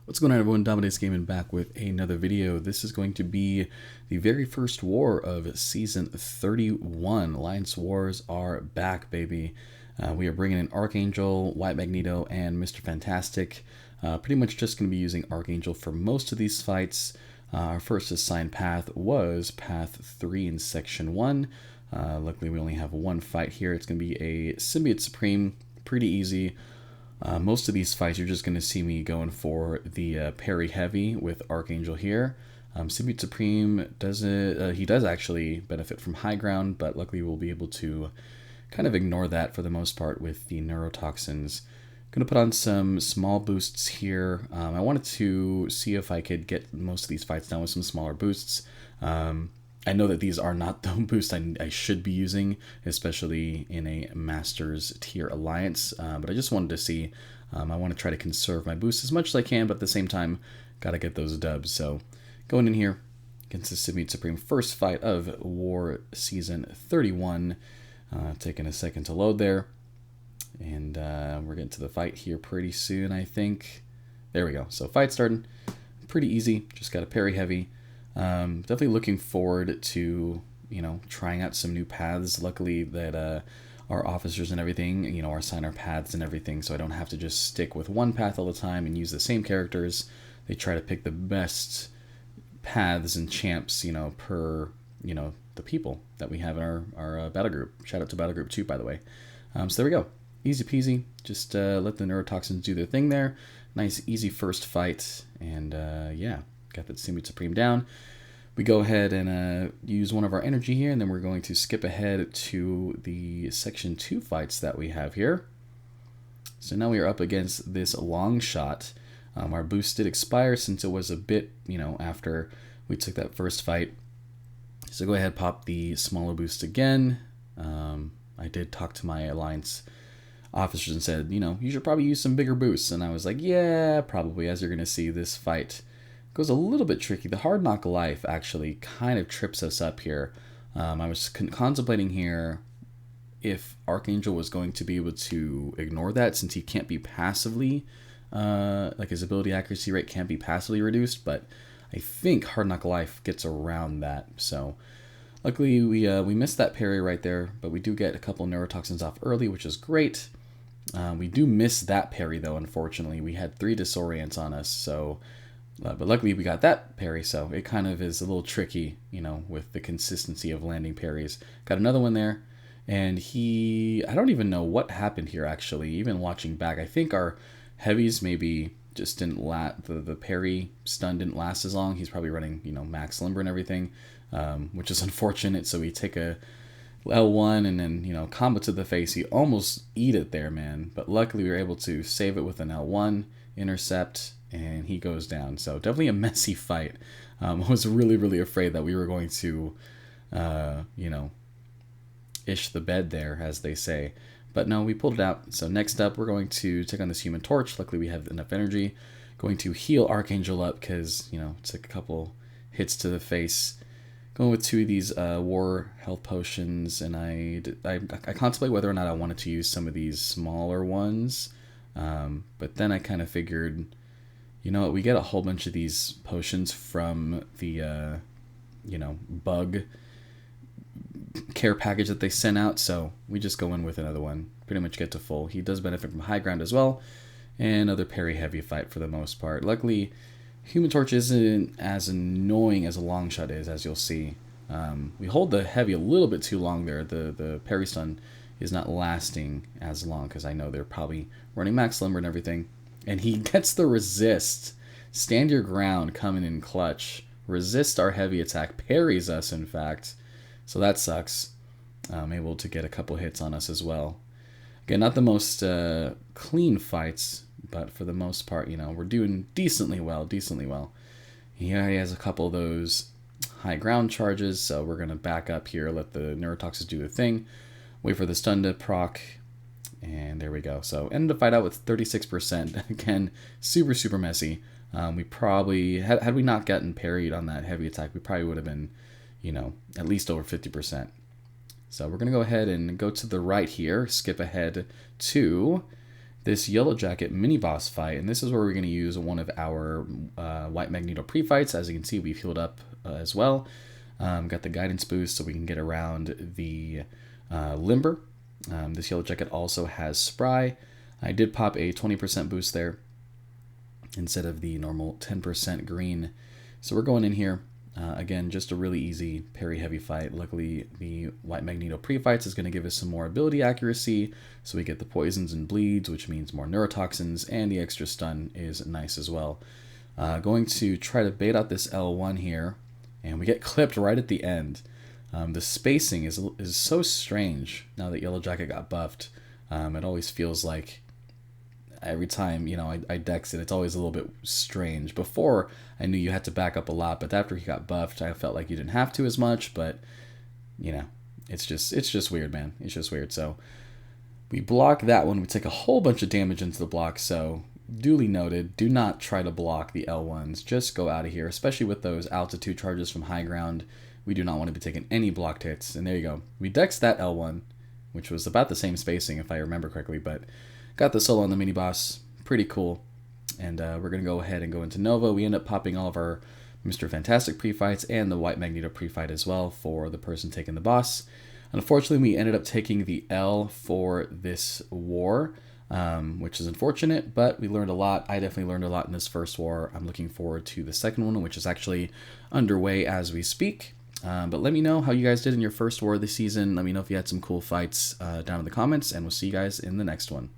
What's going on, everyone? Domadeus Gaming back with another video. This is going to be the very first war of Season 31. Alliance Wars are back, baby. We are bringing in Archangel, White Magneto, and Mr. Fantastic. Pretty much just going to be using Archangel for most of these fights. Our first assigned path was Path 3 in Section 1. Luckily, we only have one fight here. It's going to be a Symbiote Supreme. Pretty easy. Most of these fights, you're just going to see me going for the parry heavy with Archangel here. Symbiote Supreme doesn't, he does actually benefit from high ground, but luckily we'll be able to kind of ignore that for the most part with the neurotoxins. Going to put on some small boosts here. I wanted to see if I could get most of these fights done with some smaller boosts. I know that these are not the boosts I should be using, especially in a Masters tier alliance, but I just wanted to see. I want to try to conserve my boosts as much as I can, but at the same time, gotta get those dubs. So going in here against the Symbiote Supreme, first fight of War Season 31. Taking a second to load there, and we're getting to the fight here pretty soon, I think. There we go. So fight starting, pretty easy. Just got a parry heavy. Definitely looking forward to, trying out some new paths. Luckily that our officers and everything, are assigned our paths and everything, so I don't have to just stick with one path all the time and use the same characters. They try to pick the best paths and champs, per, the people that we have in our battle group. Shout out to Battle Group 2, by the way. So there we go. Easy peasy. Just let the neurotoxins do their thing there. Nice, easy first fight. And yeah, got that Symbiote Supreme down. We go ahead and use one of our energy here, and then we're going to skip ahead to the Section 2 fights that we have here. So now we are up against this long shot. Our boost did expire since it was a bit, after we took that first fight. So go ahead, pop the smaller boost again. I did talk to my Alliance officers and said, you should probably use some bigger boosts. And I was like, yeah, probably. As you're going to see, this fight goes a little bit tricky. The Hard Knock Life actually kind of trips us up here. I was contemplating here if Archangel was going to be able to ignore that, since he can't be passively, like his ability accuracy rate can't be passively reduced, but I think Hard Knock Life gets around that. So luckily we missed that parry right there, but we do get a couple neurotoxins off early, which is great. We do miss that parry though, unfortunately. We had 3 disorients on us, so but luckily we got that parry, so it kind of is a little tricky, with the consistency of landing parries. Got another one there, and I don't even know what happened here actually, even watching back. I think our heavies maybe just didn't the parry stun didn't last as long. He's probably running, max limber and everything, which is unfortunate. So we take a L1 and then, combo to the face. He almost eat it there, man. But luckily we were able to save it with an L1, intercept, and he goes down. So definitely a messy fight. I was really, really afraid that we were going to, ish the bed there, as they say. But no, we pulled it out. So next up, we're going to take on this Human Torch. Luckily, we have enough energy. Going to heal Archangel up because, took a couple hits to the face. Going with 2 of these War Health Potions. And I contemplate whether or not I wanted to use some of these smaller ones. But then I kind of figured, we get a whole bunch of these potions from the, bug care package that they sent out, so we just go in with another one. Pretty much get to full. He does benefit from high ground as well, and another parry heavy fight for the most part. Luckily, Human Torch isn't as annoying as a long shot is, as you'll see. We hold the heavy a little bit too long there. The parry stun is not lasting as long because I know they're probably running max limber and everything. And he gets the resist. Stand your ground coming in clutch. Resist our heavy attack. Parries us, in fact. So that sucks. I'm able to get a couple hits on us as well. Again, not the most clean fights, but for the most part, we're doing decently well. Here he has a couple of those high ground charges, so we're going to back up here, let the neurotoxins do their thing, wait for the stun to proc, and there we go. So ended the fight out with 36%. Again, super, super messy. We probably, had we not gotten parried on that heavy attack, we probably would have been, at least over 50%. So we're going to go ahead and go to the right here, skip ahead to this Yellow Jacket mini boss fight, and this is where we're going to use one of our White Magneto pre-fights. As you can see, we've healed up as well. Got the guidance boost so we can get around the Limber. This Yellow Jacket also has Spry. I did pop a 20% boost there instead of the normal 10% green. So we're going in here. Again, just a really easy parry heavy fight. Luckily, the White Magneto pre-fights is going to give us some more ability accuracy, so we get the poisons and bleeds, which means more neurotoxins, and the extra stun is nice as well. Going to try to bait out this L1 here, and we get clipped right at the end. The spacing is so strange now that Yellow Jacket got buffed. It always feels like every time, you know, I dex it, it's always a little bit strange. Before, I knew you had to back up a lot, but after he got buffed, I felt like you didn't have to as much, but, you know, it's just weird, man. It's just weird. So we block that one. We take a whole bunch of damage into the block, so duly noted. Do not try to block the L1s. Just go out of here, especially with those altitude charges from high ground. We do not want to be taking any blocked hits. And there you go. We dexed that L1, which was about the same spacing, if I remember correctly, but got the solo on the mini boss, pretty cool. And we're going to go ahead and go into Nova. We end up popping all of our Mr. Fantastic pre-fights and the White Magneto pre-fight as well for the person taking the boss. Unfortunately, we ended up taking the L for this war, which is unfortunate, but we learned a lot. I definitely learned a lot in this first war. I'm looking forward to the second one, which is actually underway as we speak. But let me know how you guys did in your first war of the season. Let me know if you had some cool fights down in the comments, and we'll see you guys in the next one.